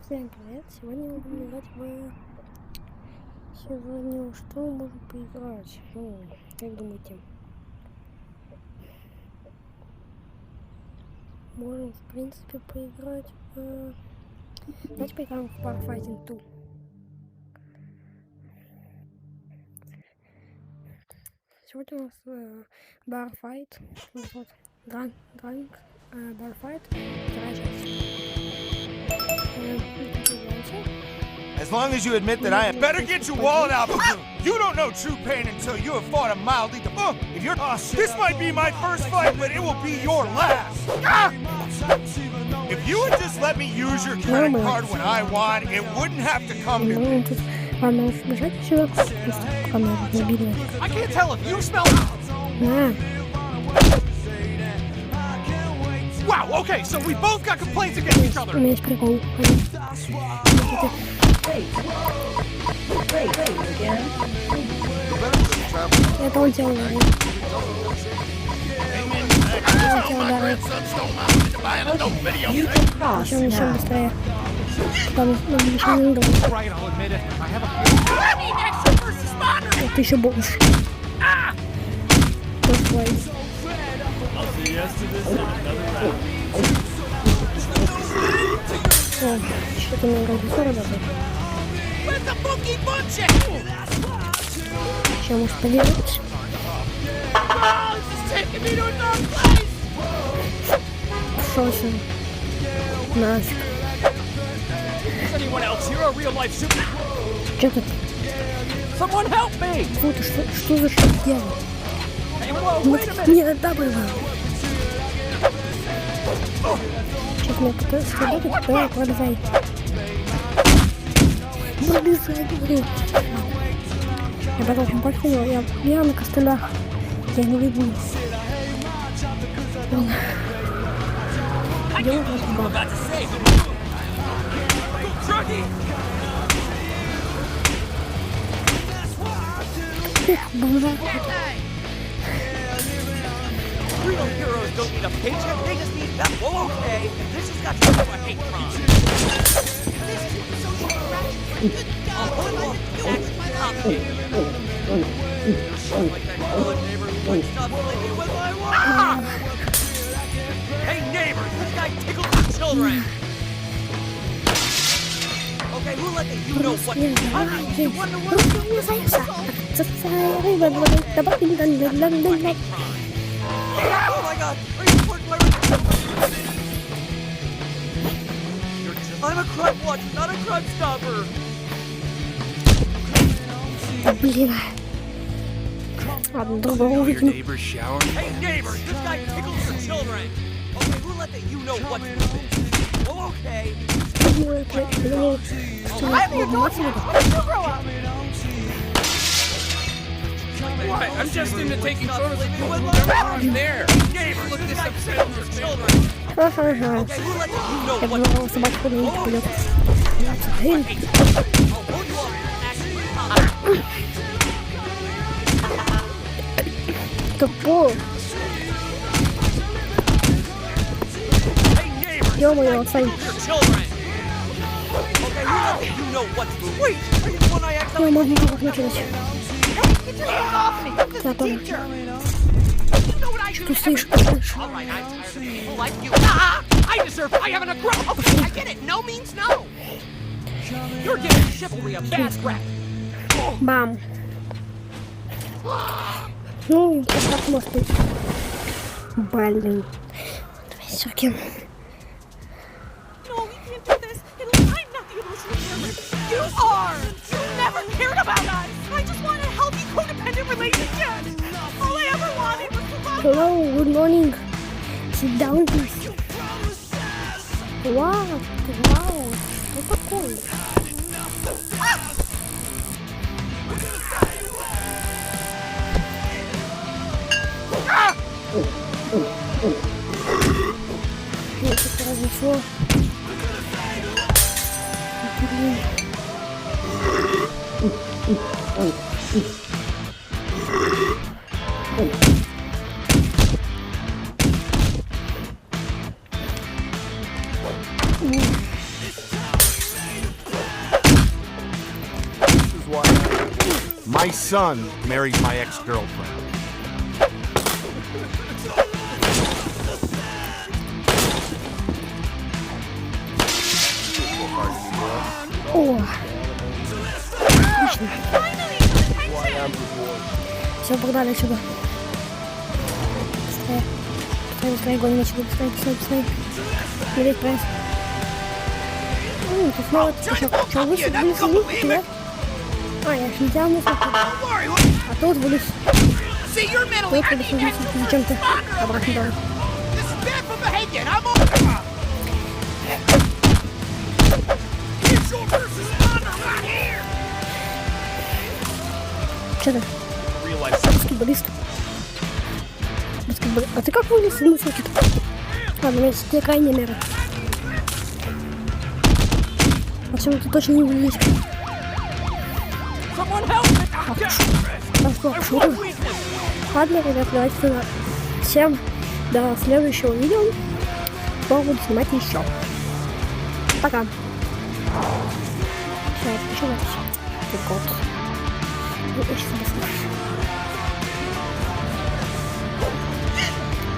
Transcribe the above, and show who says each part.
Speaker 1: Всем привет! Сегодня мы будем играть Сегодня что мы можем поиграть? Как думаете? Можем, в принципе, поиграть Давайте поиграем в Bar Fighting 2. Сегодня у нас Bar Fight. Вот. Bar Fight. Вторая часть.
Speaker 2: As long as you admit that I am. Better get your wallet out. You don't know true pain until you have fought a mildly. If you're. This might be my first fight, but it will be your last. If you would just let me use your credit card when I want, it wouldn't have to come to me. I can't tell if you smell. Wow, okay, so we both got complaints against each other.
Speaker 3: Wait again.
Speaker 1: Это он тебя ударил. Еще быстрее. Там еще не удалось. Это еще больше. Что-то мне вроде 40 дадут. Сейчас может поделать. Пошел сюда. Нафиг. Что тут? Фу, ты что за что делать? Не, да, было. Сейчас меня пытаюсь стрелять, давай, продавай. Продавай, говорю. Я потом понял, я на костылях. Я не видно. Идем в бар. Бомжа.
Speaker 4: Real heroes don't need a paycheck, they just need that. Well, okay, this has got to be a hate crime. This is social harassment. Like that good neighbor who wouldn't stop sleeping with my wife. Hey neighbor, this guy tickles the children. Okay, who let you know what? You wonder what? Oh my god! Are you recording my... I'm a crime watcher, not a crime stopper!
Speaker 1: Блин. Ладно, другого увидим.
Speaker 4: Hey neighbors, this guy tickles the children! Okay, who let you know what to do? Oh, okay. I'm the adult here! Why don't you grow up?
Speaker 5: What? I'm just into taking photos of you and everyone there.
Speaker 4: Neighbors, look this upset with your children! Okay, who let you know
Speaker 1: Я
Speaker 4: what
Speaker 1: думала, собака куда-нибудь пойдет. Тупо. Ё-моё, отстань. Я могу его начать. Я тоже. Что ты слышишь? Бам. Ну, так может быть. Блин. Давай сюрки.
Speaker 4: You are! You never cared about us! I just want a healthy, codependent relationship! All I ever wanted was to love.
Speaker 1: Hello, good morning. Sit down, please. Вау, вау. Что такое? Мне что-то разнесло. Блин.
Speaker 2: My son married my ex-girlfriend.
Speaker 1: О! Отлично. Все, погнали отсюда. Быстрее, гоним отсюда, быстрее. Медведь пресс. Тут снова что, вылез, туда? А, я ж не тягну, а тут вылез. Зачем ты? Обратно давай. Че ты? Баскетболист. А ты как вылез из мусорки-то? Ладно, у меня те крайние меры. Отсюда ты точно не вылезешь. Ладно, ребят, давайте тогда. Всем до следующего видео. Скоро буду снимать еще. Пока. Сейчас, еще запись. Прикол. Очень интересно.